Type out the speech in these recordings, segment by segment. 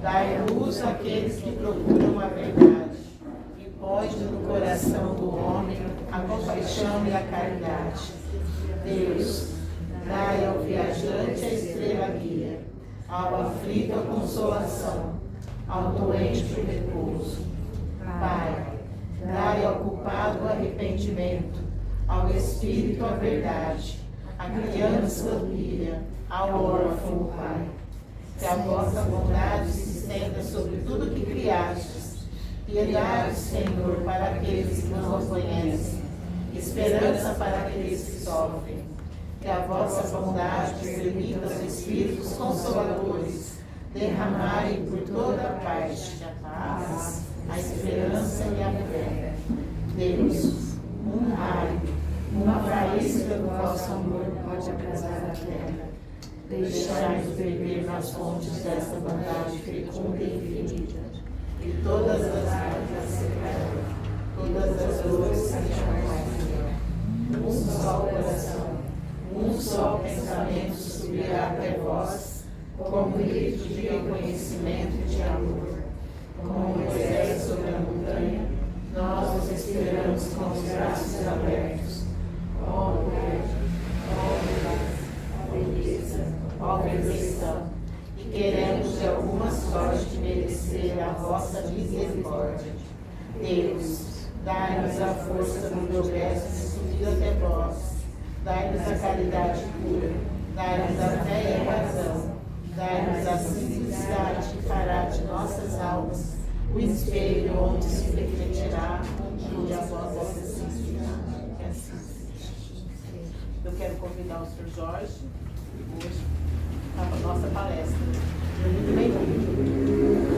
Dai luz àqueles que procuram a verdade, e põe no coração do homem a compaixão e a caridade. Deus, dai ao viajante a estrela guia, ao aflito a consolação, ao doente o repouso. Pai, dai ao culpado o arrependimento, ao espírito a verdade, à criança a filha, ao órfão o pai. Que a vossa bondade se estenda sobre tudo que criastes. Piedade, Senhor, para aqueles que não conhecem, esperança para aqueles que sofrem. Que a vossa bondade permita aos Espíritos Consoladores derramarem por toda a parte a paz, a esperança e a fé. Deus, um raio, uma faísca do vosso amor pode abrasar a terra. Deixai-nos beber nas fontes desta bondade fecunda e infinita, e todas as águas secarão, todas as dores se acalmarão. Um só coração, um só pensamento subirá até vós, como grito de reconhecimento e de amor. Como Moisés sobre a montanha, nós os esperamos com os braços abertos. Ó ó perfeição, e queremos de alguma sorte merecer a vossa misericórdia. Deus, dai-nos a força do progresso de subir até vós, dai-nos a caridade pura, dai-nos a fé e a razão, dai-nos a simplicidade que fará de nossas almas o espelho onde se refletirá onde a vossa simplicidade. Eu quero convidar o Sr. Jorge hoje para a nossa palestra. Muito bem-vindo.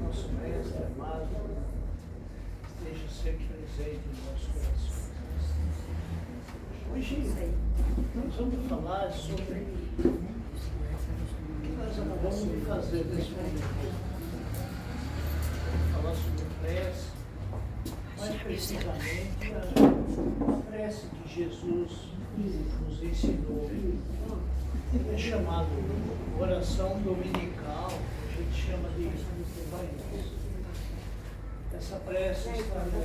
Nosso mestre amado esteja sempre presente no nosso coração. Hoje nós vamos falar sobre o que nós vamos fazer nesse momento. Vamos falar sobre prece, mais precisamente a prece que Jesus nos ensinou. É chamado oração dominical, a gente chama de Pai. Essa prece está no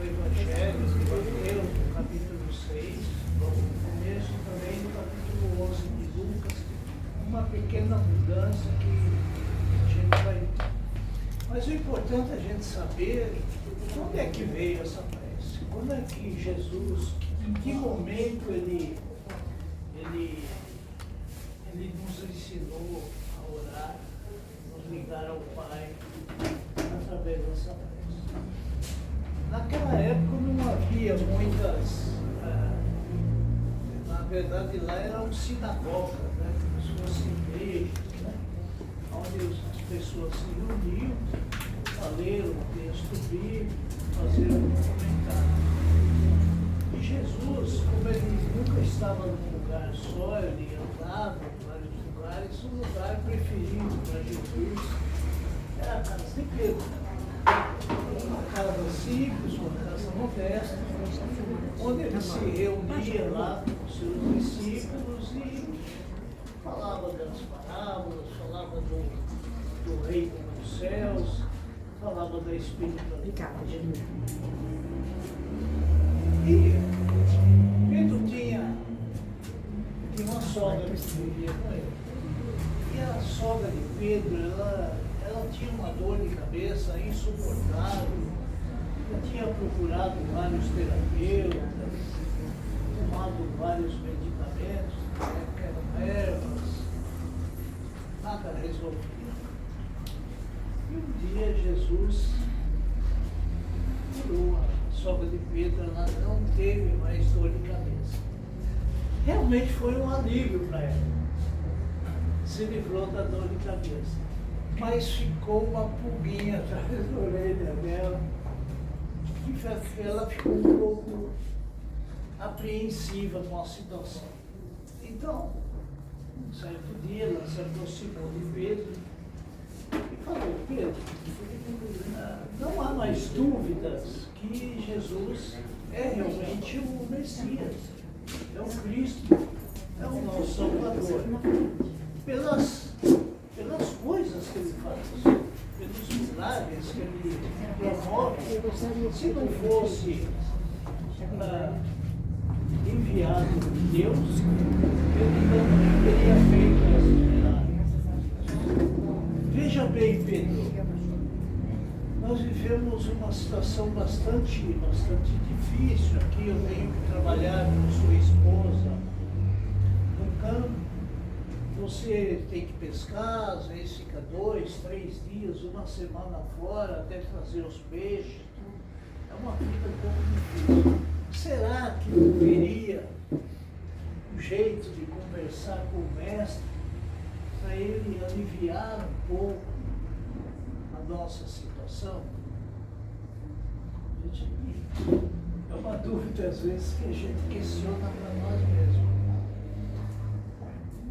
Evangelho de Mateus, no capítulo 6, no começo também no capítulo 11 de Lucas, uma pequena mudança que a gente vai. Mas o importante é a gente saber de onde é que veio essa prece, quando é que Jesus, em que momento ele nos ensinou a orar, nos ligar ao Pai através dessa prece. Naquela época não havia muitas, na verdade lá eram sinagogas, né, como se fossem igrejas, né, onde as pessoas se reuniam para ler o texto bíblico, fazer um comentário. E Jesus, como ele nunca estava num lugar só, ele andava em vários lugares, o lugar preferido para Jesus era a casa de Pedro. Uma casa simples, uma casa modesta, onde ele se reunia lá com os seus discípulos e falava das parábolas, falava do reino dos céus, falava da espiritualidade. E Pedro tinha uma sogra que vivia com ele. E a sogra de Pedro, ela tinha uma dor de cabeça insuportável. Ela tinha procurado vários terapeutas, tomado vários medicamentos, que eram ervas, nada resolvia. E um dia Jesus curou a sogra de Pedro, ela não teve mais dor de cabeça. Realmente foi um alívio para ela. Se livrou da dor de cabeça. Mas ficou uma pulguinha atrás da orelha dela. E ela ficou um pouco apreensiva com a situação. Então, Certo dia ela se aproximou de Pedro e falou: Pedro, não há mais dúvidas que Jesus é realmente o Messias, é o Cristo, é o nosso Salvador. Pelas coisas que ele faz, pelos milagres que ele promove. Se não fosse enviado de Deus, ele não teria feito esses milagres. Veja bem, Pedro, nós vivemos uma situação bastante difícil aqui. Eu tenho que trabalhar com sua esposa no campo. Você tem que pescar, às vezes fica 2, 3 dias, uma semana fora, até trazer os peixes. É uma vida um pouco difícil. Será que não teria um jeito de conversar com o mestre para ele aliviar um pouco a nossa situação? É uma dúvida às vezes que a gente questiona para nós mesmos.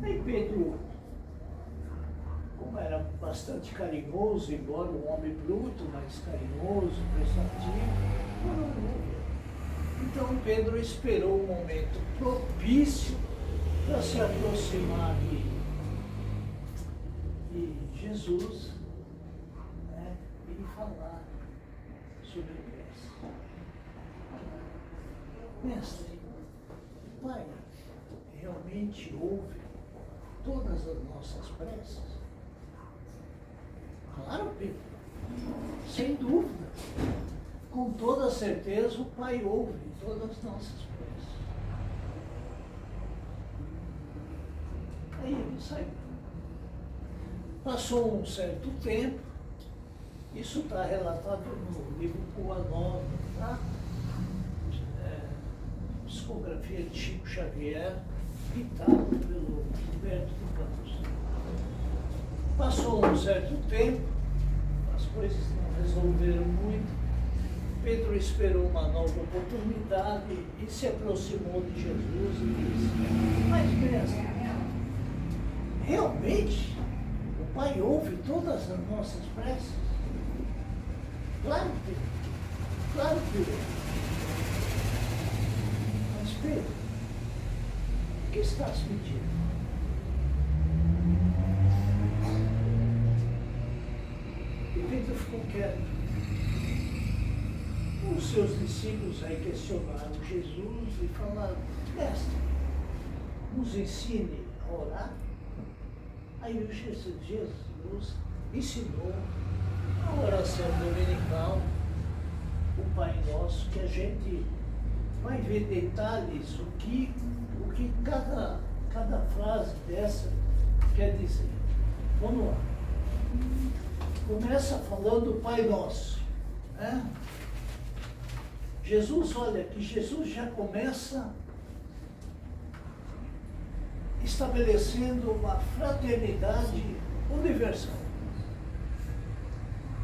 Aí Pedro, como era bastante carinhoso, embora um homem bruto, mas carinhoso, prestativo, então Pedro esperou um momento propício para se aproximar de Jesus, né, e falar sobre prece. Mestre, o Pai realmente ouve todas as nossas preces? Claro, Pedro, sem dúvida. Com toda certeza, o Pai ouve todas as nossas preces. Aí ele saiu. Passou um certo tempo, isso está relatado no livro Boa Nova, tá? Psicografia de Chico Xavier, ditado pelo Humberto de Campos. Passou um certo tempo, as coisas não resolveram muito. Pedro esperou uma nova oportunidade e se aproximou de Jesus e disse: mas mestre, realmente o Pai ouve todas as nossas preces? Claro, Pedro. Claro, Pedro. Mas Pedro, o que estás pedindo? E Pedro ficou quieto. Os seus discípulos aí questionaram Jesus e falaram: mestre, nos ensine a orar. Aí o Jesus ensinou a oração dominical, o Pai Nosso, que a gente vai ver detalhes, o que cada frase dessa quer dizer. Vamos lá. Começa falando Pai Nosso, né? Jesus, olha, que Jesus já começa estabelecendo uma fraternidade universal.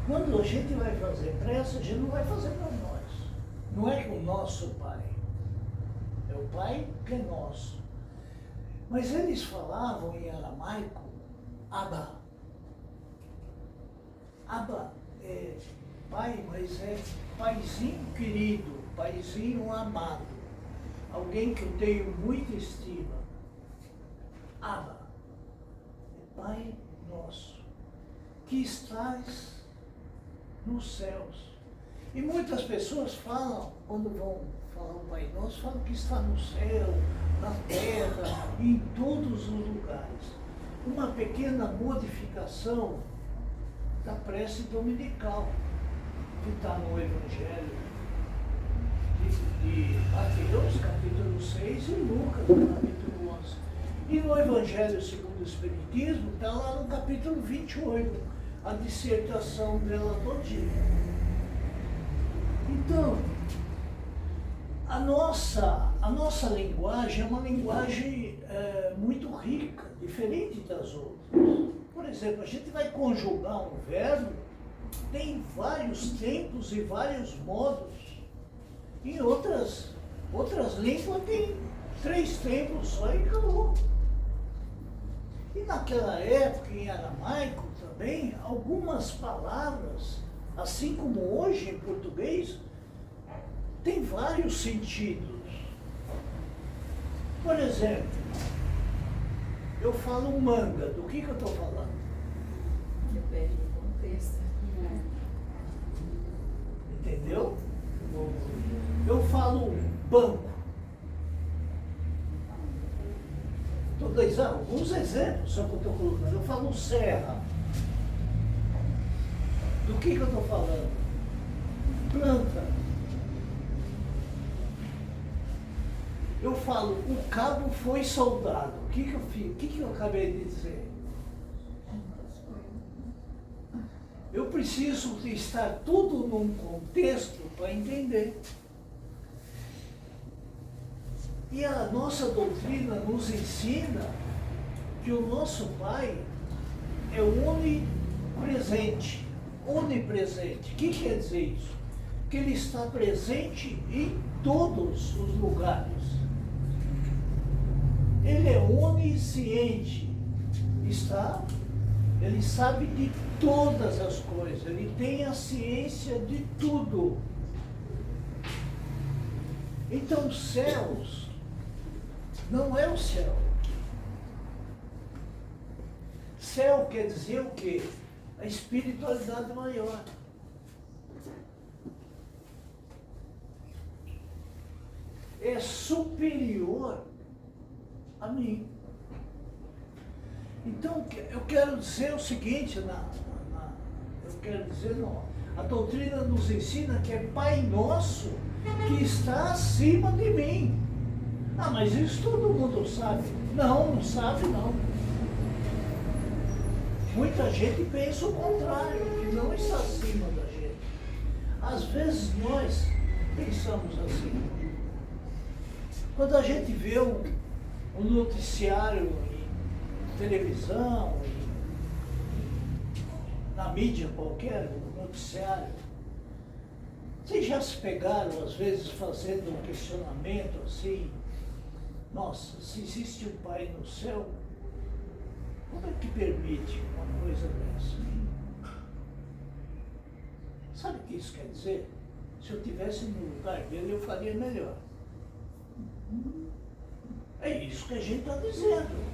Quando a gente vai fazer prece, a gente não vai fazer para nós. Não é o nosso Pai. É o Pai que é nosso. Mas eles falavam em aramaico, Abba. Abba é Pai, mas é paizinho querido, paizinho amado. Alguém que eu tenho muita estima. Abba, é Pai nosso, que estás nos céus. E muitas pessoas falam, quando vão falar o Pai Nosso, falam que está no céu, na terra, em todos os lugares. Uma pequena modificação da prece dominical, que está no Evangelho de Mateus, capítulo 6, e Lucas, capítulo 11. E no Evangelho segundo o Espiritismo, está lá no capítulo 28, a dissertação dela todinha. Então, a nossa linguagem é uma linguagem muito rica, diferente das outras. Por exemplo, a gente vai conjugar um verbo, tem vários tempos e vários modos. Em outras línguas tem 3 tempos só e acabou. E naquela época, em aramaico também, algumas palavras, assim como hoje em português, tem vários sentidos. Por exemplo, eu falo manga, do que eu estou falando? Depende do contexto. Entendeu? Eu falo banco. Estou dando alguns exemplos só que eu estou colocando. Eu falo serra. Do que eu estou falando? Planta. Eu falo, o cabo foi soldado. O que eu fiz? O que eu acabei de dizer? Eu preciso de estar tudo num contexto para entender. E a nossa doutrina nos ensina que o nosso Pai é onipresente. Onipresente. O que quer dizer isso? Que Ele está presente em todos os lugares. Ele é onisciente. Ele sabe de todas as coisas. Ele tem a ciência de tudo. Então, céus não é o céu. Céu quer dizer o quê? A espiritualidade maior. É superior a mim. Então, eu quero dizer o seguinte, a doutrina nos ensina que é Pai Nosso que está acima de mim. Ah, mas isso todo mundo sabe. Não sabe não. Muita gente pensa o contrário, que não está acima da gente. Às vezes nós pensamos assim. Quando a gente vê um noticiário em televisão, na mídia qualquer, um noticiário, vocês já se pegaram, às vezes, fazendo um questionamento assim, nossa, se existe um Pai no céu, como é que permite uma coisa dessa? Sabe o que isso quer dizer? Se eu estivesse no lugar dele, eu faria melhor. É isso que a gente está dizendo.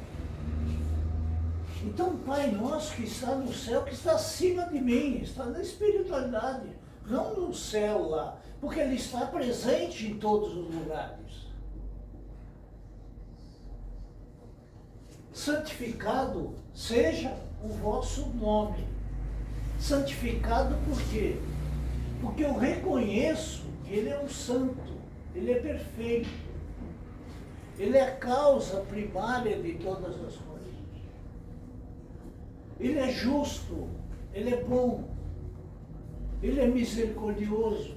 Então, Pai Nosso que está no céu, que está acima de mim, está na espiritualidade, não no céu lá, porque Ele está presente em todos os lugares. Santificado seja o vosso nome. Santificado por quê? Porque eu reconheço que Ele é um santo, Ele é perfeito. Ele é a causa primária de todas as coisas. Ele é justo, Ele é bom, Ele é misericordioso.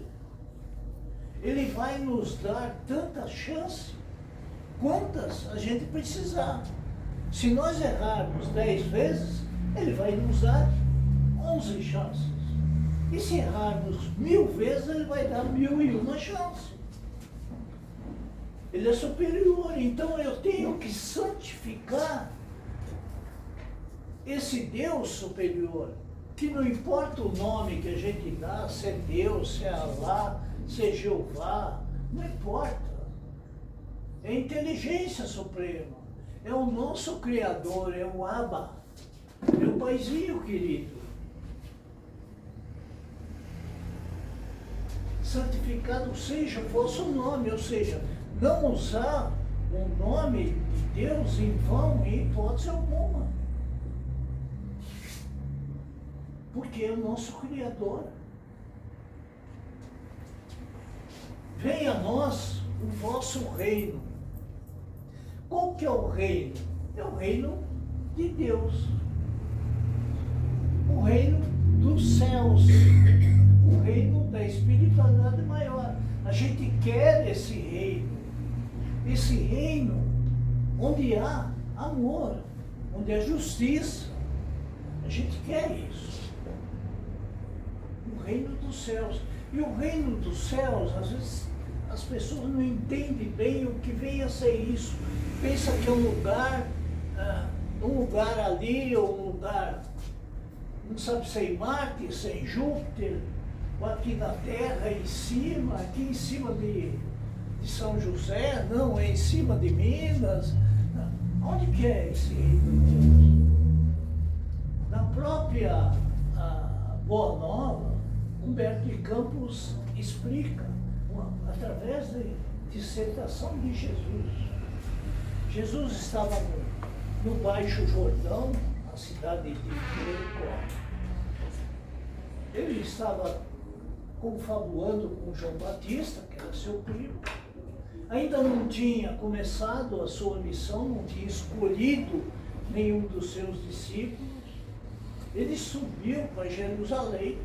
Ele vai nos dar tanta chance, quantas a gente precisar. Se nós errarmos 10 vezes, Ele vai nos dar 11 chances. E se errarmos 1000 vezes, Ele vai dar 1001 chances. Ele é superior, então eu tenho que santificar esse Deus superior, que não importa o nome que a gente dá, se é Deus, se é Alá, se é Jeová, não importa. É a inteligência suprema, é o nosso Criador, é o Abba, é o Paizinho querido. Santificado seja o vosso nome, ou seja, não usar o nome de Deus em vão, em hipótese alguma. Porque é o nosso Criador. Venha a nós o vosso reino. Qual que é o reino? É o reino de Deus. O reino dos céus. O reino da espiritualidade maior. A gente quer esse reino. Esse reino onde há amor, onde há justiça. A gente quer isso. O reino dos céus. E o reino dos céus, às vezes, as pessoas não entendem bem o que vem a ser isso. Pensa que é um lugar um lugar ali, ou um lugar, não sabe se é em Marte, se é em Júpiter, ou aqui na Terra, aqui em cima de São José, não, é em cima de Minas. Onde que é esse reino de Deus? Na própria Boa Nova, Humberto de Campos explica, através de dissertação de Jesus. Jesus estava no Baixo Jordão, na cidade de Jericó. Ele estava confabulando com João Batista, que era seu primo. Ainda não tinha começado a sua missão, não tinha escolhido nenhum dos seus discípulos. Ele subiu para Jerusalém.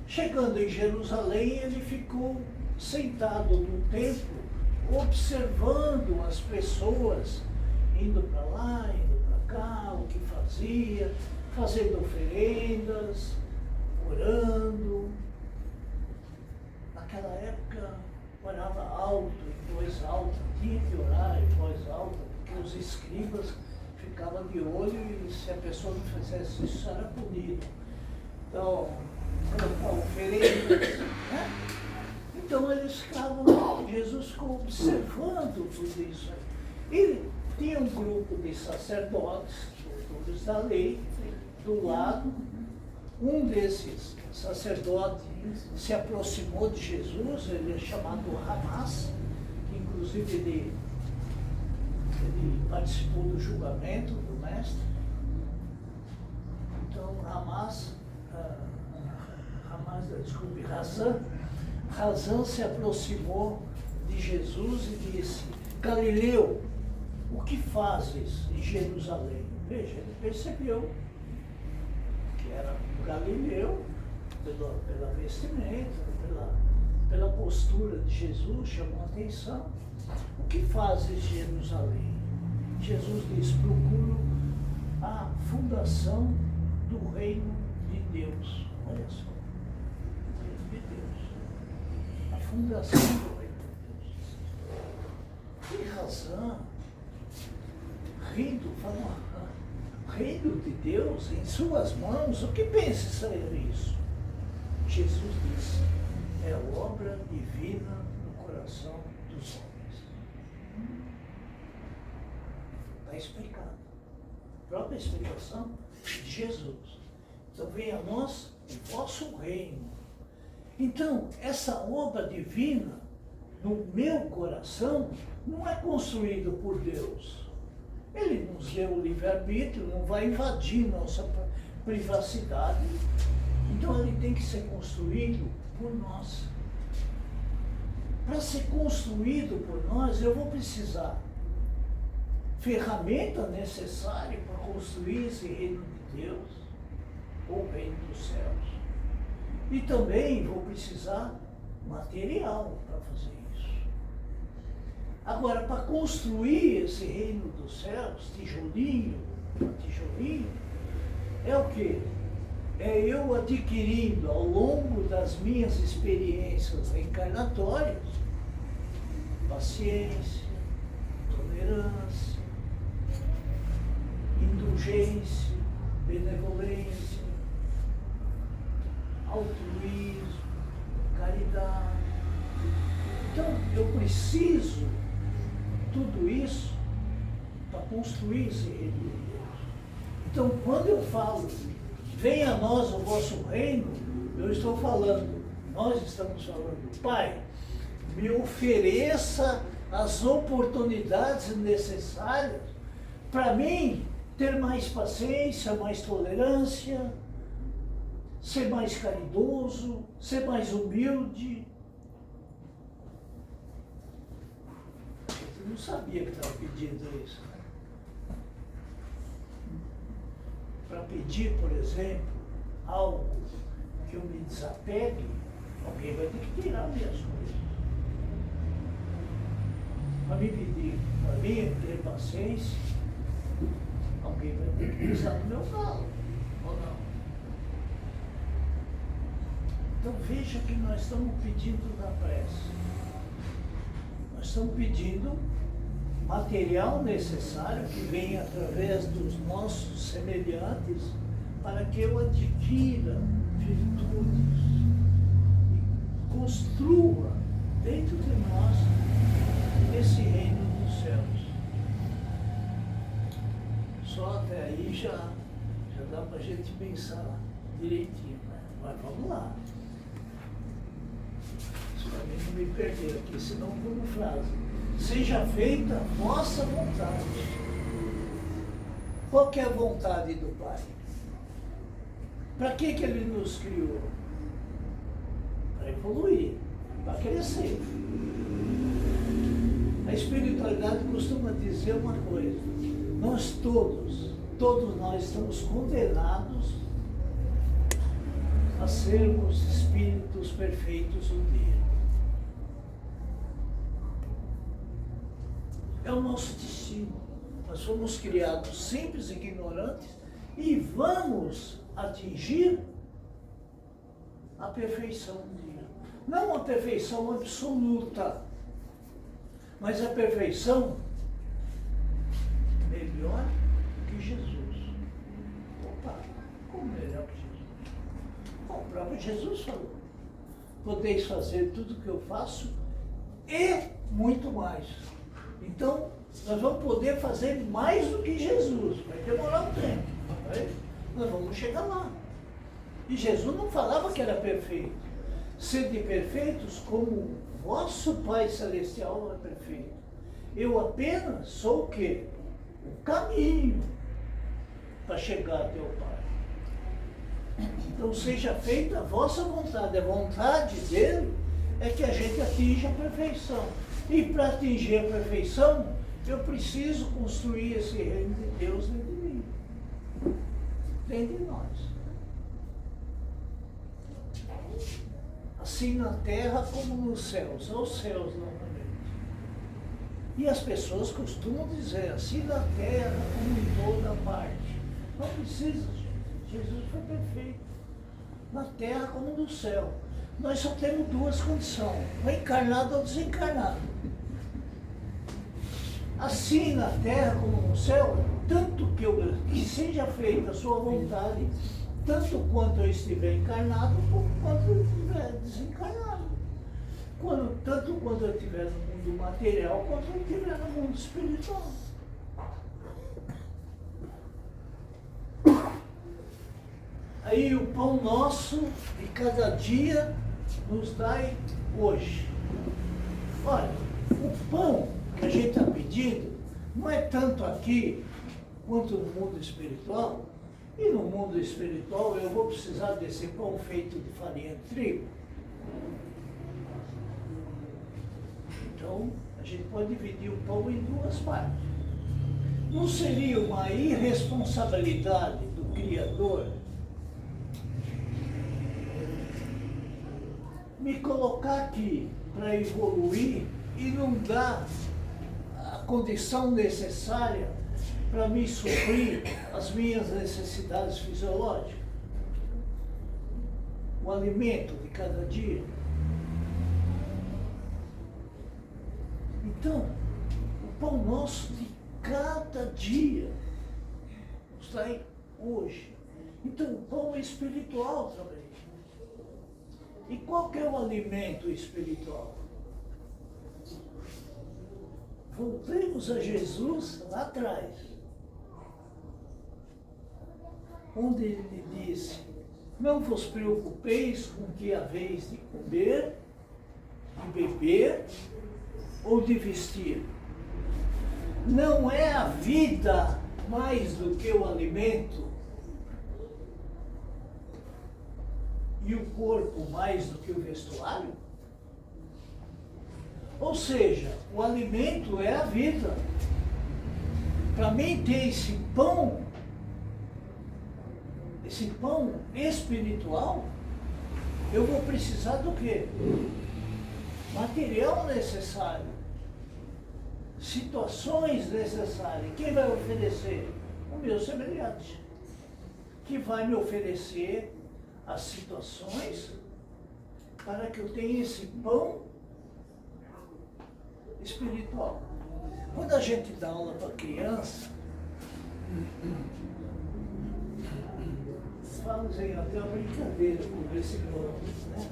Chegando em Jerusalém, ele ficou sentado no templo, observando as pessoas indo para lá, indo para cá, o que fazia, fazendo oferendas, orando. Naquela época, orava alto, em voz alta, tinha que orar em voz alta, porque os escribas ficavam de olho e se a pessoa não fizesse isso, era punido. Então, colocar oferendas, né? Então eles ficavam, Jesus ficou observando tudo isso aí. Ele tinha um grupo de sacerdotes, doutores da lei, do lado. Um desses sacerdotes se aproximou de Jesus, ele é chamado Ramás, que inclusive ele participou do julgamento do mestre. Então Razan se aproximou de Jesus e disse: Galileu, o que fazes em Jerusalém? Veja, ele percebeu que era um Galileu, pela vestimenta, pela postura de Jesus, chamou a atenção. O que fazes em Jerusalém? Jesus disse: procuro a fundação do reino de Deus. Olha só, o reino de Deus. A fundação do reino de Deus. Que razão? Rindo, falando, reino de Deus em suas mãos, o que pensa ser isso? Jesus disse: é obra divina no coração dos homens. Está explicado. A própria explicação de Jesus. Então venha a nós o vosso reino. Então, essa obra divina no meu coração não é construída por Deus. Ele nos deu o livre-arbítrio, não vai invadir nossa privacidade. Então ele tem que ser construído por nós. Para ser construído por nós, eu vou precisar ferramenta necessária para construir esse reino de Deus, ou reino dos céus. E também vou precisar material para fazer isso. Agora, para construir esse reino dos céus, tijolinho a tijolinho, é o quê? É eu adquirindo ao longo das minhas experiências reencarnatórias paciência, tolerância, indulgência, benevolência, altruísmo, caridade. Então, eu preciso tudo isso para construir esse reino de Deus. Então, quando eu falo, venha a nós o vosso reino, eu estou falando, nós estamos falando, Pai, me ofereça as oportunidades necessárias para mim ter mais paciência, mais tolerância, ser mais caridoso, ser mais humilde. Eu não sabia que estava pedindo isso. Para pedir, por exemplo, algo que eu me desapegue, alguém vai ter que tirar minhas coisas. Para me pedir, para mim ter paciência, alguém vai ter que pisar no meu calo, ou não? Então veja que nós estamos pedindo na prece. Nós estamos pedindo material necessário que vem através dos nossos semelhantes para que eu adquira virtudes e construa dentro de nós esse reino dos céus. Só até aí já dá para a gente pensar direitinho, né? Mas vamos lá. Para mim não me perder aqui, senão como frase. Seja feita a vossa vontade. Qual que é a vontade do Pai? Para que Ele nos criou? Para evoluir, para crescer. A espiritualidade costuma dizer uma coisa. Nós todos nós estamos condenados a sermos espíritos perfeitos um dia. É o nosso destino. Nós fomos criados simples e ignorantes e vamos atingir a perfeição um dia. Não a perfeição absoluta, mas a perfeição melhor que Jesus. Opa, como melhor que Jesus? Bom, o próprio Jesus falou: podeis fazer tudo o que eu faço e muito mais. Então, nós vamos poder fazer mais do que Jesus. Vai demorar um tempo. Nós vamos chegar lá. E Jesus não falava que era perfeito. Sede perfeitos como vosso Pai Celestial é perfeito. Eu apenas sou o quê? O caminho para chegar até o Pai. Então, seja feita a vossa vontade. A vontade dele é que a gente atinja a perfeição. E para atingir a perfeição, eu preciso construir esse reino de Deus dentro de mim, dentro de nós. Assim na terra como nos céus, aos céus novamente. E as pessoas costumam dizer, assim na terra como em toda parte. Não precisa, gente. Jesus foi perfeito. Na terra como no céu. Nós só temos duas condições, ou encarnado ou desencarnado. Assim na terra como no céu, tanto que seja feita a sua vontade, tanto quanto eu estiver encarnado, quanto eu estiver desencarnado. Tanto quanto eu estiver no mundo material, quanto eu estiver no mundo espiritual. Aí o pão nosso de cada dia nos dai hoje. Olha, o pão que a gente está pedindo não é tanto aqui quanto no mundo espiritual. E no mundo espiritual eu vou precisar desse pão feito de farinha de trigo. Então, a gente pode dividir o pão em duas partes. Não seria uma irresponsabilidade do Criador me colocar aqui para evoluir e não dar a condição necessária para me suprir as minhas necessidades fisiológicas? O alimento de cada dia. Então, o pão nosso de cada dia nos dá hoje. Então, o pão é espiritual também. E qual que é o alimento espiritual? Voltemos a Jesus lá atrás, onde ele disse: não vos preocupeis com o que haveis de comer, de beber ou de vestir. Não é a vida mais do que o alimento? E o corpo mais do que o vestuário? Ou seja, o alimento é a vida. Para mim ter esse pão espiritual, eu vou precisar do quê? Material necessário. Situações necessárias. Quem vai oferecer? O meu semelhante. Que vai me oferecer as situações para que eu tenha esse pão espiritual. Quando a gente dá aula para criança, fazem até uma brincadeira com esse plano, né?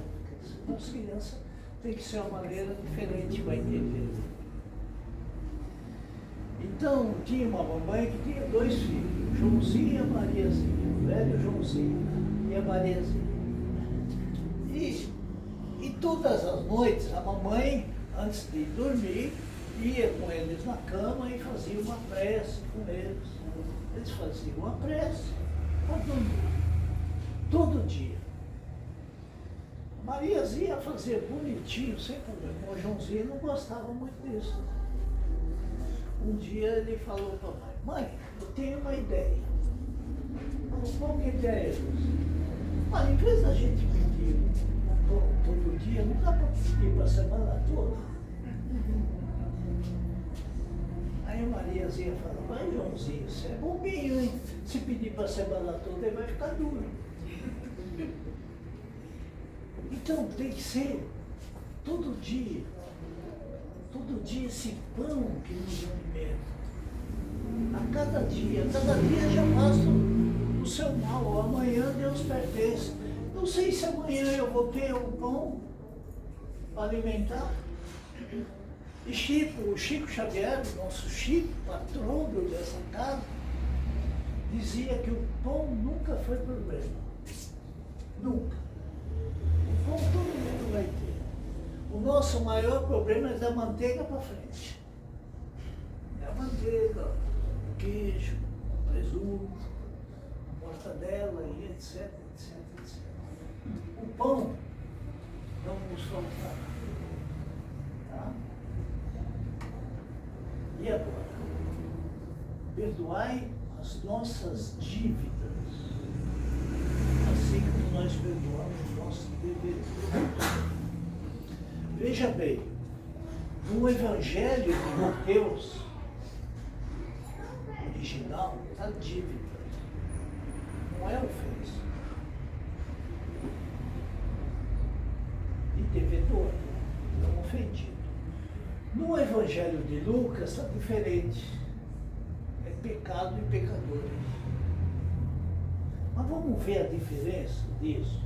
Porque as crianças têm que ser uma maneira diferente para entender. Então, tinha uma mamãe que tinha 2 filhos, Joãozinho e a Mariazinha, o velho Joãozinho e a Mariazinha. E todas as noites, a mamãe, antes de dormir, ia com eles na cama e fazia uma prece com eles. Eles faziam uma prece para dormir, todo dia. A Mariazinha fazia bonitinho, sem problema. O Joãozinho não gostava muito disso. Um dia ele falou para a mãe: mãe, eu tenho uma ideia. Qual que é a ideia? Mãe, em vez da gente pedir todo dia, não dá para pedir para a semana toda? Aí a Mariazinha falou: vai, Joãozinho, você é bobinho, hein? Se pedir para a semana toda, ele vai ficar duro. Então tem que ser todo dia esse pão que nos alimenta. A cada dia já passa o seu mal. Amanhã Deus pertence. Não sei se amanhã eu vou ter um pão para alimentar. E o Chico Xavier, nosso Chico, patrono dessa casa, dizia que o pão nunca foi problema. Nunca. O pão todo mundo vai ter. O nosso maior problema é da manteiga para frente. É a manteiga, o queijo, o presunto, a mortadela e etc. O pão não nos faltará. Tá? E agora? Perdoai as nossas dívidas, assim como nós perdoamos os nossos devedores. Veja bem, no Evangelho de Mateus original, a dívida não é ofensa. E devedor, não ofendido. No Evangelho de Lucas está diferente. É pecado e pecadores. Mas vamos ver a diferença disso.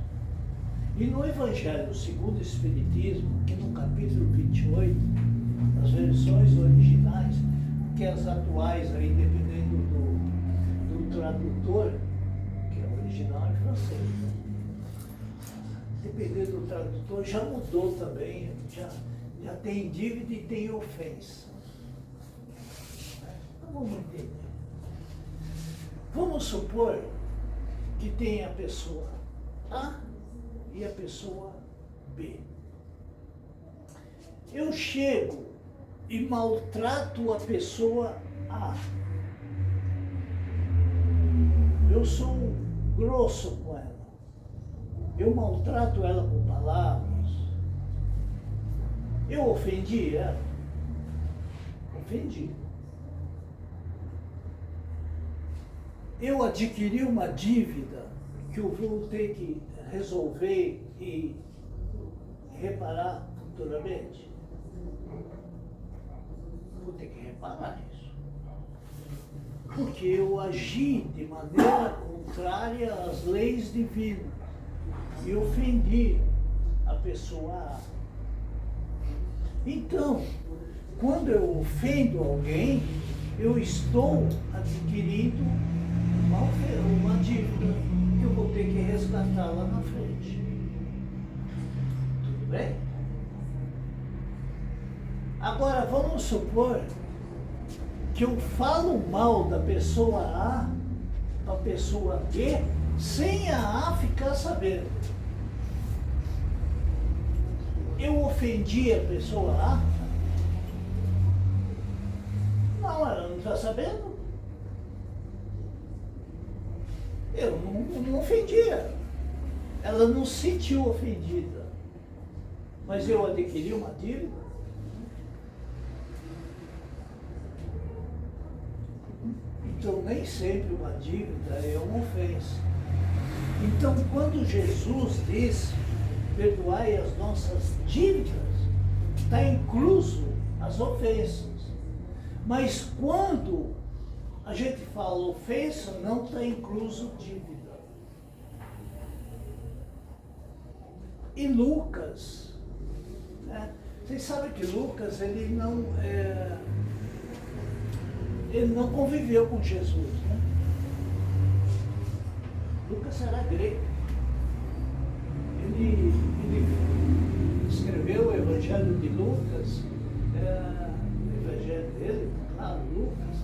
E no Evangelho segundo o Espiritismo, que no capítulo 28, as versões originais, que as atuais aí, dependendo do tradutor, que é original em francês, né? Dependendo do tradutor, já mudou também, já tem dívida e tem ofensa. Então vamos entender. Vamos supor que tem a pessoa A e a pessoa B. Eu chego e maltrato a pessoa A. Eu sou grosso com ela. Eu maltrato ela com palavras. Eu ofendi ela. Ofendi. Eu adquiri uma dívida que eu vou ter que resolver e reparar futuramente. Vou ter que reparar isso. Porque eu agi de maneira contrária às leis divinas e ofendi a pessoa A. Então, quando eu ofendo alguém, eu estou adquirindo uma dívida que eu vou ter que resgatar lá na frente. Tudo bem? Agora, vamos supor que eu falo mal da pessoa A para a pessoa B, sem a A ficar sabendo. Eu ofendi a pessoa A? Não, ela não está sabendo. Eu não ofendi ela. Ela não se sentiu ofendida. Mas eu adquiri uma dívida. Então, nem sempre uma dívida é uma ofensa. Então, quando Jesus diz, perdoai as nossas dívidas, está incluso as ofensas. Mas quando a gente fala ofensa, não está incluso dívida. E Lucas, né? Vocês sabem que Lucas, ele não conviveu com Jesus, né? Lucas era grego. Ele escreveu o Evangelho de Lucas, o Evangelho dele, claro, Lucas,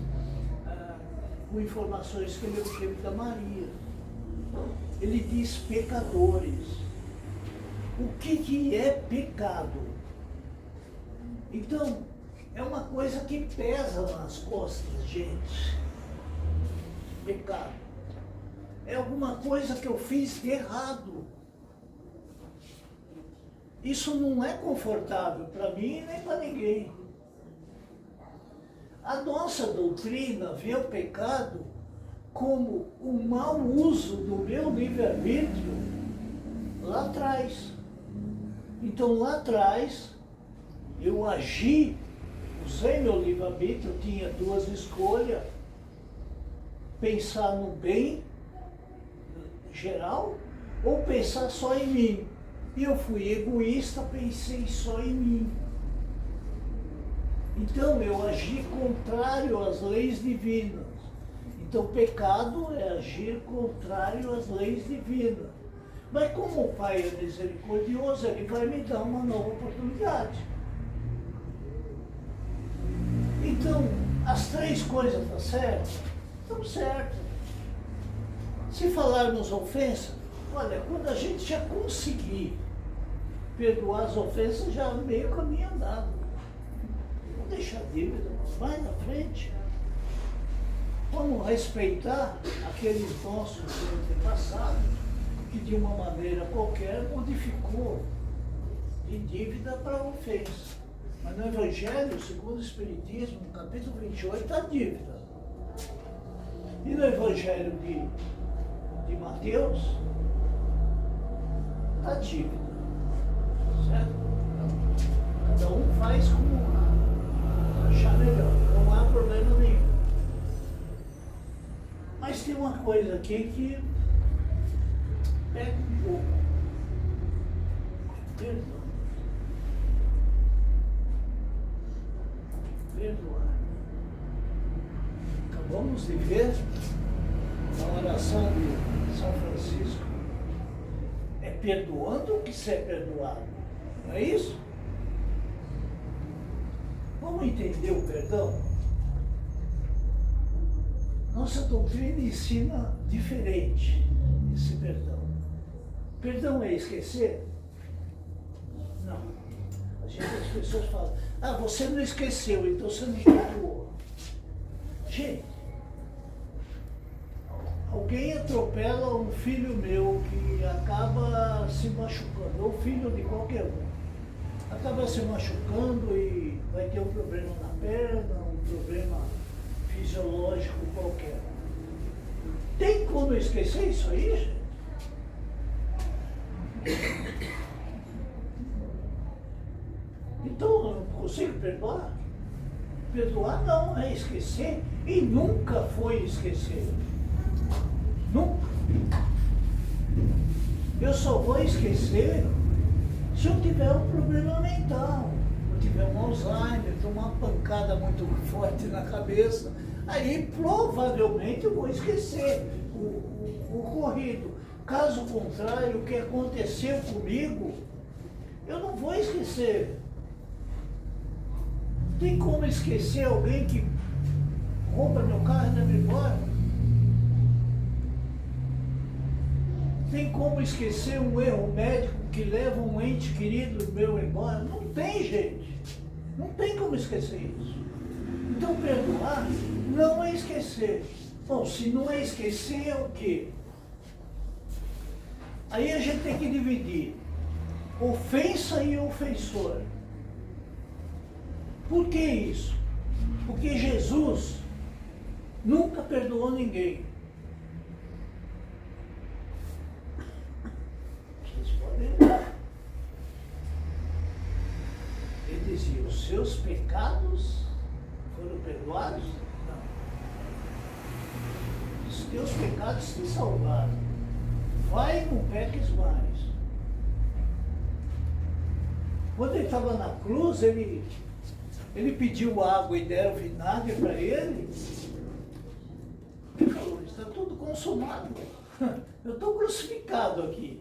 com informações que ele obteve da Maria. Ele diz pecadores. O que é pecado? Então, é uma coisa que pesa nas costas, gente. Pecado. É alguma coisa que eu fiz de errado. Isso não é confortável para mim nem para ninguém. A nossa doutrina vê o pecado como o mau uso do meu livre-arbítrio lá atrás. Então lá atrás, eu agi, usei meu livre-arbítrio, tinha duas escolhas, pensar no bem geral ou pensar só em mim. E eu fui egoísta, pensei só em mim. Então eu agi contrário às leis divinas. Então pecado é agir contrário às leis divinas. Mas como o Pai é misericordioso, Ele vai me dar uma nova oportunidade. Então, as três coisas estão certas? Estão certas. Se falarmos ofensa, olha, quando a gente já conseguir perdoar as ofensas, já meio caminho andado. Não deixar dívida, vai na frente. Vamos respeitar aqueles nossos antepassados que de uma maneira qualquer modificou de dívida para ofensa. Mas no Evangelho, segundo o Espiritismo, no capítulo 28, está dívida. E no Evangelho de Mateus, está dívida. Certo? Cada um faz como achar melhor, não há problema nenhum. Mas tem uma coisa aqui que pega um pouco. Perdão. Perdoar. Acabamos de ver a oração de São Francisco. É perdoando o que se é perdoado. Não é isso? Vamos entender o perdão? Nossa doutrina ensina diferente esse perdão. Perdão é esquecer? Não. As pessoas falam, você não esqueceu, então você não perdoou. Gente, alguém atropela um filho meu que acaba se machucando, ou filho de qualquer um, acaba se machucando e vai ter um problema na perna, um problema fisiológico qualquer. Tem como esquecer isso aí, gente? Então, eu não consigo perdoar? Perdoar não é esquecer, e nunca foi esquecer. Nunca. Eu só vou esquecer se eu tiver um problema mental, se eu tiver um Alzheimer, tomar uma pancada muito forte na cabeça, aí provavelmente eu vou esquecer o ocorrido. Caso contrário, o que aconteceu comigo, eu não vou esquecer. Tem como esquecer alguém que rouba meu carro e leva embora? Tem como esquecer um erro médico que leva um ente querido meu embora? Não tem, gente. Não tem como esquecer isso. Então, perdoar não é esquecer. Bom, se não é esquecer, é o quê? Aí a gente tem que dividir ofensa e ofensor. Por que isso? Porque Jesus nunca perdoou ninguém. Vocês podem ver. Ele dizia, os seus pecados foram perdoados? Não. Os teus pecados te salvaram. Vai e não peques mais. Quando ele estava na cruz, ele pediu água e deram vinagre para ele. Ele falou, está tudo consumado. Eu estou crucificado aqui.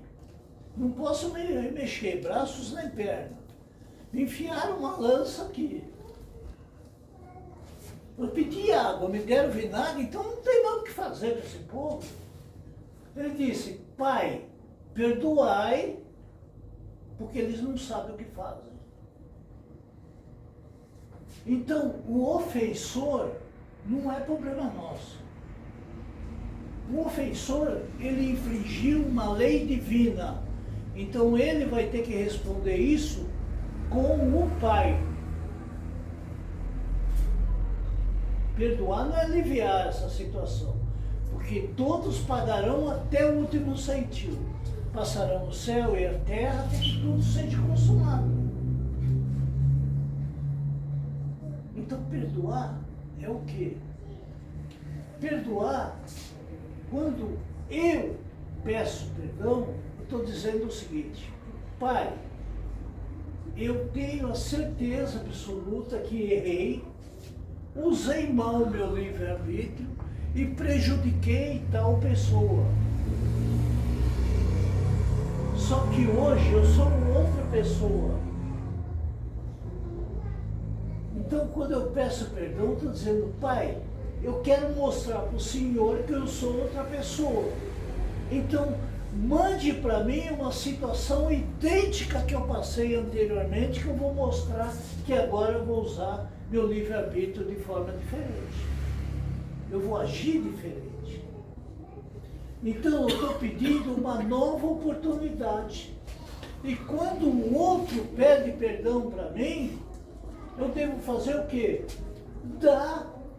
Não posso me mexer, braços nem perna. Me enfiaram uma lança aqui. Eu pedi água, me deram vinagre, então não tem mais o que fazer com esse povo. Ele disse, Pai, perdoai, porque eles não sabem o que fazem. Então, o ofensor não é problema nosso. O ofensor, ele infringiu uma lei divina. Então, ele vai ter que responder isso com o Pai. Perdoar não é aliviar essa situação, porque todos pagarão até o último centavo. Passarão o céu e a terra, até que tudo seja consumado. Então, perdoar é o quê? Perdoar, quando eu peço perdão, eu estou dizendo o seguinte, Pai, eu tenho a certeza absoluta que errei, usei mal meu livre-arbítrio e prejudiquei tal pessoa. Só que hoje eu sou outra pessoa. Então, quando eu peço perdão, eu estou dizendo, Pai, eu quero mostrar para o Senhor que eu sou outra pessoa. Então, mande para mim uma situação idêntica que eu passei anteriormente, que eu vou mostrar que agora eu vou usar meu livre-arbítrio de forma diferente. Eu vou agir diferente. Então, eu estou pedindo uma nova oportunidade. E quando o outro pede perdão para mim, eu devo fazer o quê?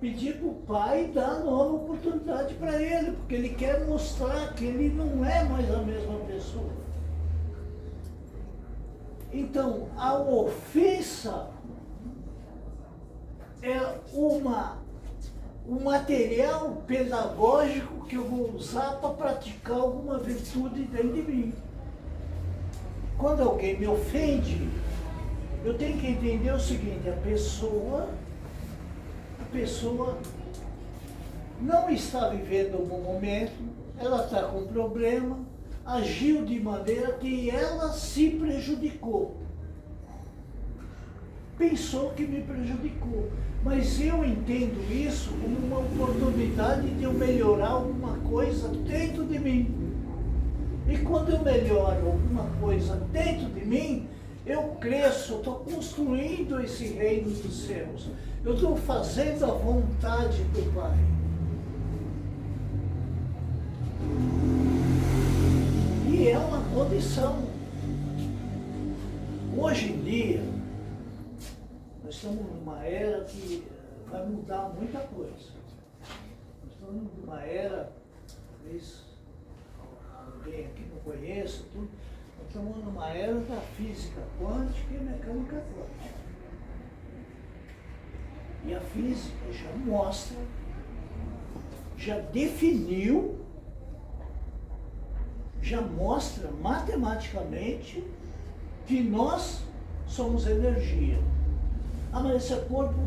Pedir para o Pai dar nova oportunidade para ele, porque ele quer mostrar que ele não é mais a mesma pessoa. Então, a ofensa é um material pedagógico que eu vou usar para praticar alguma virtude dentro de mim. Quando alguém me ofende, eu tenho que entender o seguinte, a pessoa não está vivendo um bom momento, ela está com um problema, agiu de maneira que ela se prejudicou. Pensou que me prejudicou, mas eu entendo isso como uma oportunidade de eu melhorar alguma coisa dentro de mim. E quando eu melhoro alguma coisa dentro de mim, eu cresço, estou construindo esse reino dos céus. Eu estou fazendo a vontade do Pai. E é uma condição. Hoje em dia, nós estamos numa era que vai mudar muita coisa. Nós estamos numa era, talvez alguém aqui não conheça, tudo. Nós estamos numa era da física quântica e mecânica quântica. E a física já mostra, já definiu, já mostra matematicamente que nós somos energia. Ah, mas esse é corpo,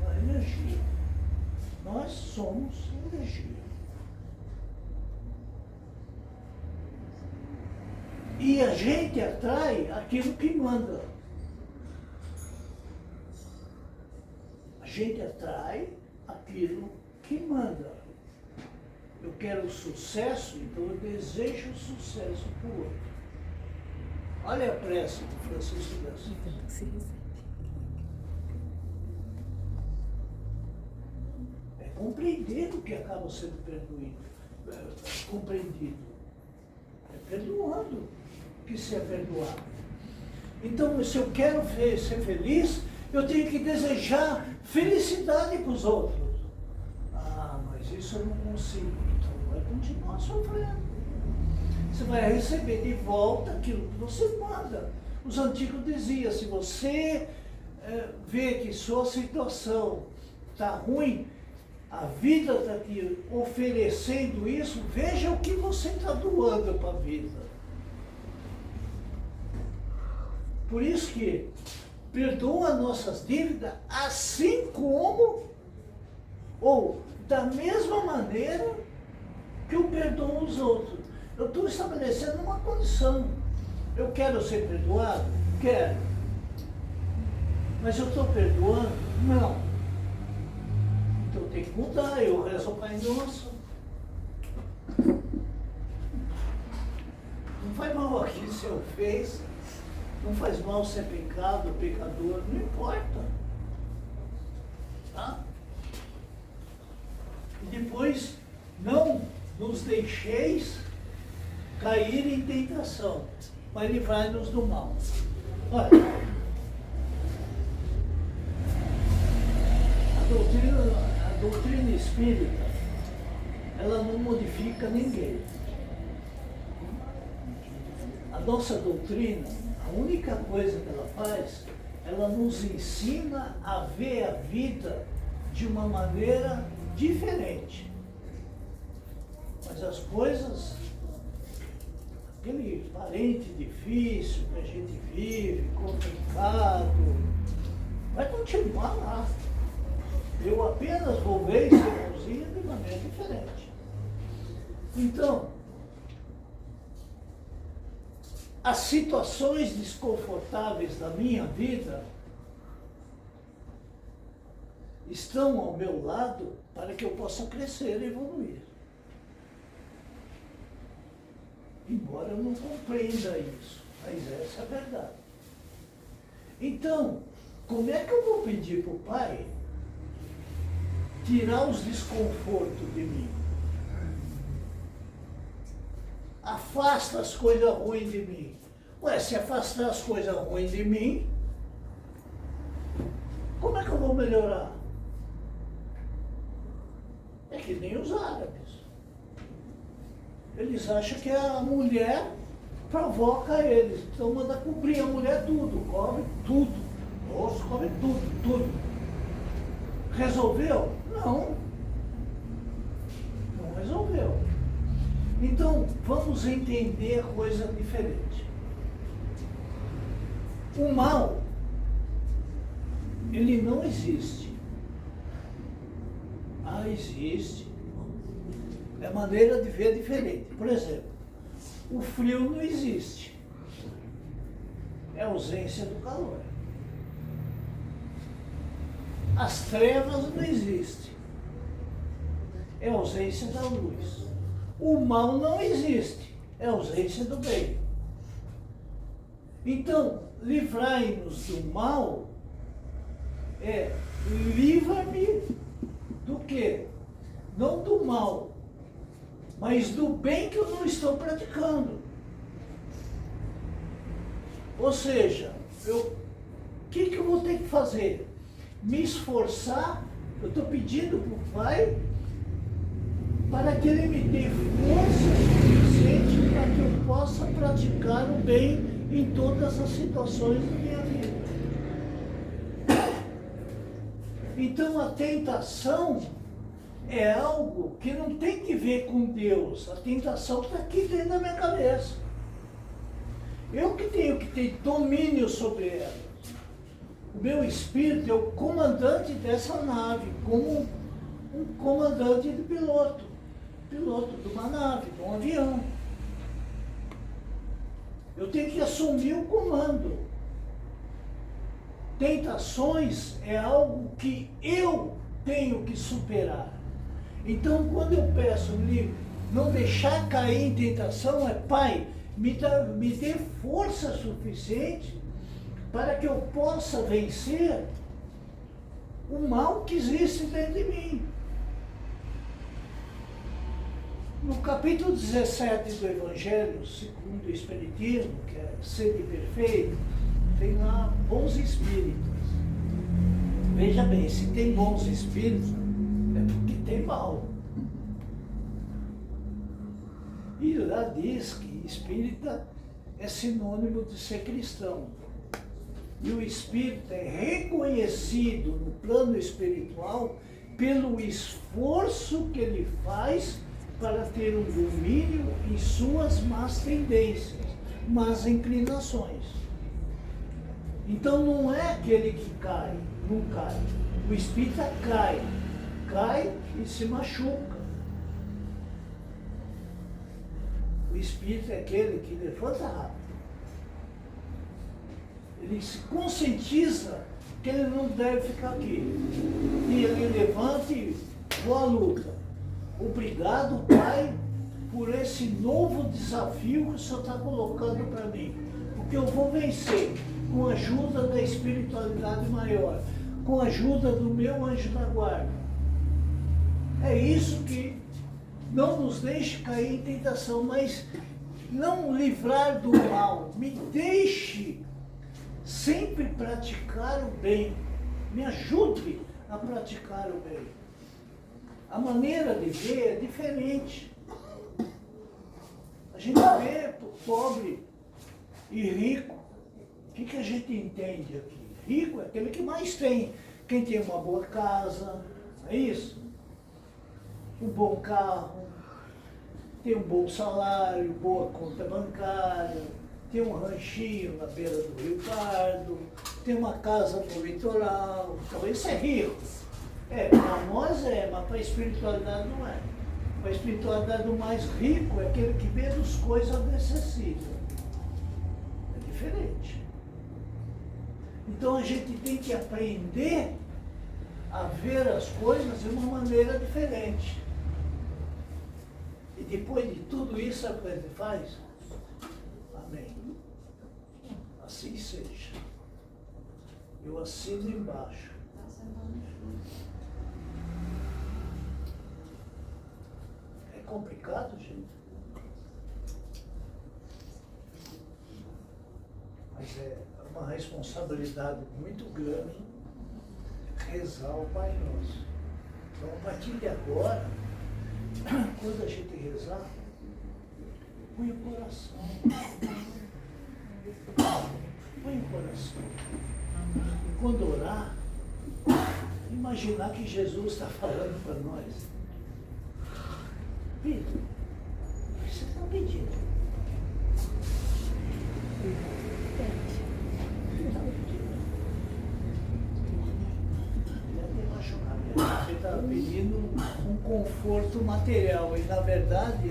é energia. Nós somos energia. E a gente atrai aquilo que manda. A gente atrai aquilo que manda. Eu quero sucesso, então eu desejo sucesso para o outro. Olha a prece do Francisco de Assis. É compreender o que acaba sendo compreendido. É perdoando que se é perdoado. Então, se eu quero ser feliz, eu tenho que desejar felicidade para os outros. Ah, mas isso eu não consigo. Então vai continuar sofrendo. Você vai receber de volta aquilo que você manda. Os antigos diziam, se você vê que sua situação está ruim, a vida está te oferecendo isso, veja o que você está doando para a vida. Por isso que perdoa nossas dívidas, assim como, ou da mesma maneira que eu perdoo os outros. Eu estou estabelecendo uma condição. Eu quero ser perdoado? Quero. Mas eu estou perdoando? Não. Então tem que mudar, eu rezo o Pai Nosso. Não faz mal aqui se eu fez, não faz mal se é pecado, pecador, não importa. Tá? E depois, não nos deixeis cair em tentação, mas livrai-nos do mal. Olha, a doutrina espírita, ela não modifica ninguém. A nossa doutrina, a única coisa que ela faz, ela nos ensina a ver a vida de uma maneira diferente. Mas as coisas, aquele parente difícil que a gente vive, complicado, vai continuar lá. Eu apenas vou ver esse irmãozinho de maneira diferente. Então, as situações desconfortáveis da minha vida estão ao meu lado para que eu possa crescer e evoluir. Embora eu não compreenda isso, mas essa é a verdade. Então, como é que eu vou pedir para o Pai tirar os desconfortos de mim? Afasta as coisas ruins de mim. Ué, se afastar as coisas ruins de mim, como é que eu vou melhorar? É que nem os árabes. Eles acham que a mulher provoca eles. Então manda cobrir a mulher tudo, cobre tudo. O osso cobre tudo, tudo. Resolveu? Não. Não resolveu. Então, vamos entender coisa diferente. O mal, ele não existe. Ah, existe. É maneira de ver diferente. Por exemplo, o frio não existe. É ausência do calor. As trevas não existem. É ausência da luz. O mal não existe. É ausência do bem. Então, livrai-nos do mal é livra-me do quê? Não do mal, mas do bem que eu não estou praticando. Ou seja, o que eu vou ter que fazer? Me esforçar, eu estou pedindo para o Pai para que Ele me dê força suficiente para que eu possa praticar o bem em todas as situações da minha vida. Então a tentação é algo que não tem que ver com Deus. A tentação está aqui dentro da minha cabeça. Eu que tenho que ter domínio sobre ela. O meu espírito é o comandante dessa nave, como um comandante de piloto de uma nave, de um avião. Eu tenho que assumir o comando. Tentações é algo que eu tenho que superar. Então, quando eu peço não deixar cair em tentação, é Pai, me dê força suficiente para que eu possa vencer o mal que existe dentro de mim. No capítulo 17 do Evangelho, segundo o Espiritismo, que é Sede Perfeito, tem lá bons espíritos. Veja bem, se tem bons espíritos, é porque tem mal. E lá diz que espírita é sinônimo de ser cristão. E o espírito é reconhecido no plano espiritual pelo esforço que ele faz para ter um domínio em suas más tendências, más inclinações. Então não é aquele que cai, não cai. O espírita cai e se machuca. O espírito é aquele que levanta rápido. Ele se conscientiza que ele não deve ficar aqui. E ele levanta e voa à luta. Obrigado, Pai, por esse novo desafio que o Senhor está colocando para mim. Porque eu vou vencer com a ajuda da espiritualidade maior, com a ajuda do meu anjo da guarda. É isso que não nos deixe cair em tentação, mas não livrar do mal. Me deixe sempre praticar o bem. Me ajude a praticar o bem. A maneira de ver é diferente. A gente vê pobre e rico. O que a gente entende aqui? Rico é aquele que mais tem. Quem tem uma boa casa, é isso? Um bom carro, tem um bom salário, boa conta bancária, tem um ranchinho na beira do Rio Pardo, tem uma casa no litoral. Então isso é rico. Para nós mas para a espiritualidade não é. Para a espiritualidade o mais rico é aquele que menos coisa necessita. É diferente. Então a gente tem que aprender a ver as coisas de uma maneira diferente. E depois de tudo isso, sabe o que ele faz? Amém. Assim seja. Eu assino embaixo. É complicado, gente. Mas é uma responsabilidade muito grande rezar o Pai Nosso. Então, a partir de agora, quando a gente rezar, põe o coração. Põe o coração. E quando orar, imaginar que Jesus está falando para nós. Filho, o que você está pedindo? Você está pedindo um conforto material e na verdade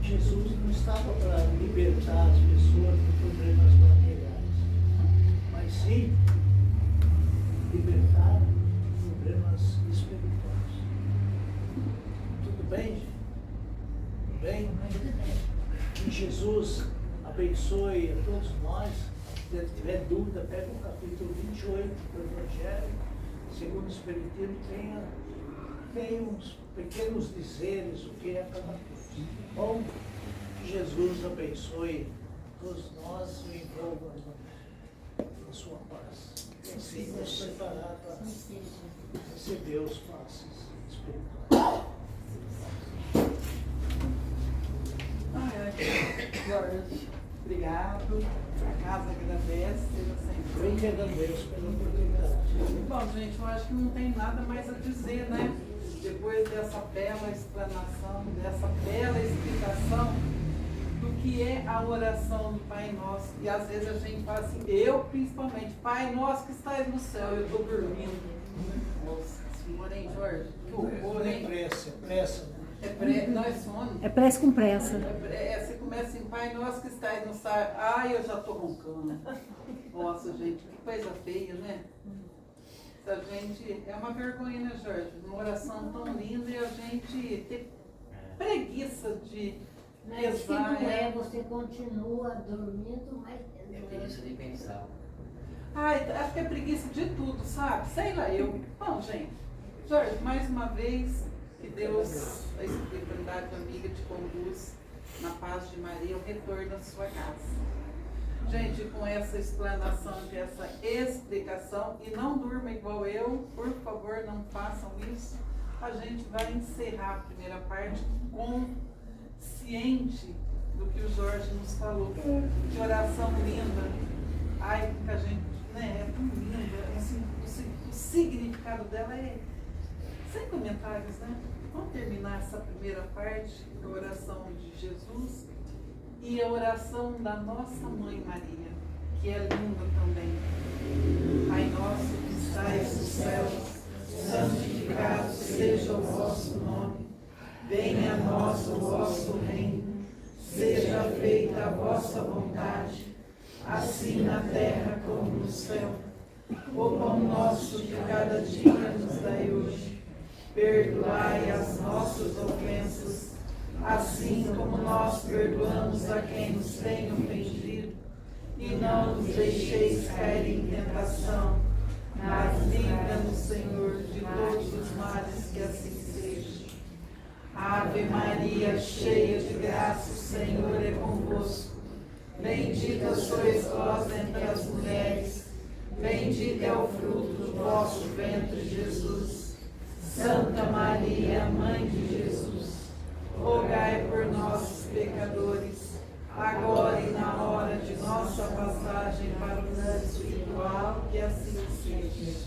Jesus não estava para libertar as pessoas de problemas materiais, mas sim libertar problemas espirituais. Tudo bem, gente? Tudo bem? Que Jesus abençoe a todos nós. Se tiver dúvida, pega o capítulo 28 do Evangelho, segundo o Espiritismo, tem uns pequenos dizeres o que é cada coisa. Bom, que Jesus abençoe todos nós e envolva na sua paz. E assim nos preparar para receber os passes espirituais. Jorge, obrigado. A casa agradece, seja sempre. Eu que agradeço pela oportunidade. Bom, gente, eu acho que não tem nada mais a dizer, né? Depois dessa bela explanação, dessa bela explicação do que é a oração do Pai Nosso. E às vezes a gente fala assim, eu principalmente, Pai Nosso que estás no céu, eu estou dormindo. Nossa Senhora, hein, Jorge? Que horror, hein? Pressa. Nós somos. É pressa com pressa. Você começa assim, Pai Nosso que estás no céu. Ai, eu já estou roncando. Nossa, gente, que coisa feia, né? A gente, é uma vergonha, né, Jorge? Uma oração tão linda e a gente ter preguiça de Mas se não você continua dormindo, mas... É preguiça de pensar. Ai, acho que é preguiça de tudo, sabe? Sei lá, eu. Bom, gente, Jorge, mais uma vez, que Deus, a espiritualidade amiga, te conduz na paz de Maria, o retorno à sua casa. Gente, com essa explanação, essa explicação, e não durma igual eu, por favor, não façam isso. A gente vai encerrar a primeira parte consciente do que o Jorge nos falou. Que oração linda. Ai, que a gente, né, é tão linda, assim, o significado dela é sem comentários, né? Vamos terminar essa primeira parte da oração de Jesus e a oração da nossa Mãe Maria, que é linda também. Pai nosso que estais nos céus, santificado seja o vosso nome. Venha a nós o vosso reino. Seja feita a vossa vontade, assim na terra como no céu. O pão nosso de cada dia nos dai hoje. Perdoai as nossas ofensas, assim como nós perdoamos a quem nos tem ofendido. E não nos deixeis cair em tentação, mas livra-nos, Senhor, de todos os males, que assim seja. Ave Maria, cheia de graça, o Senhor é convosco. Bendita sois vós entre as mulheres, bendito é o fruto do vosso ventre, Jesus. Santa Maria, Mãe de Jesus, rogai por nós, pecadores, agora e na hora de nossa passagem para o mundo espiritual, que assim seja.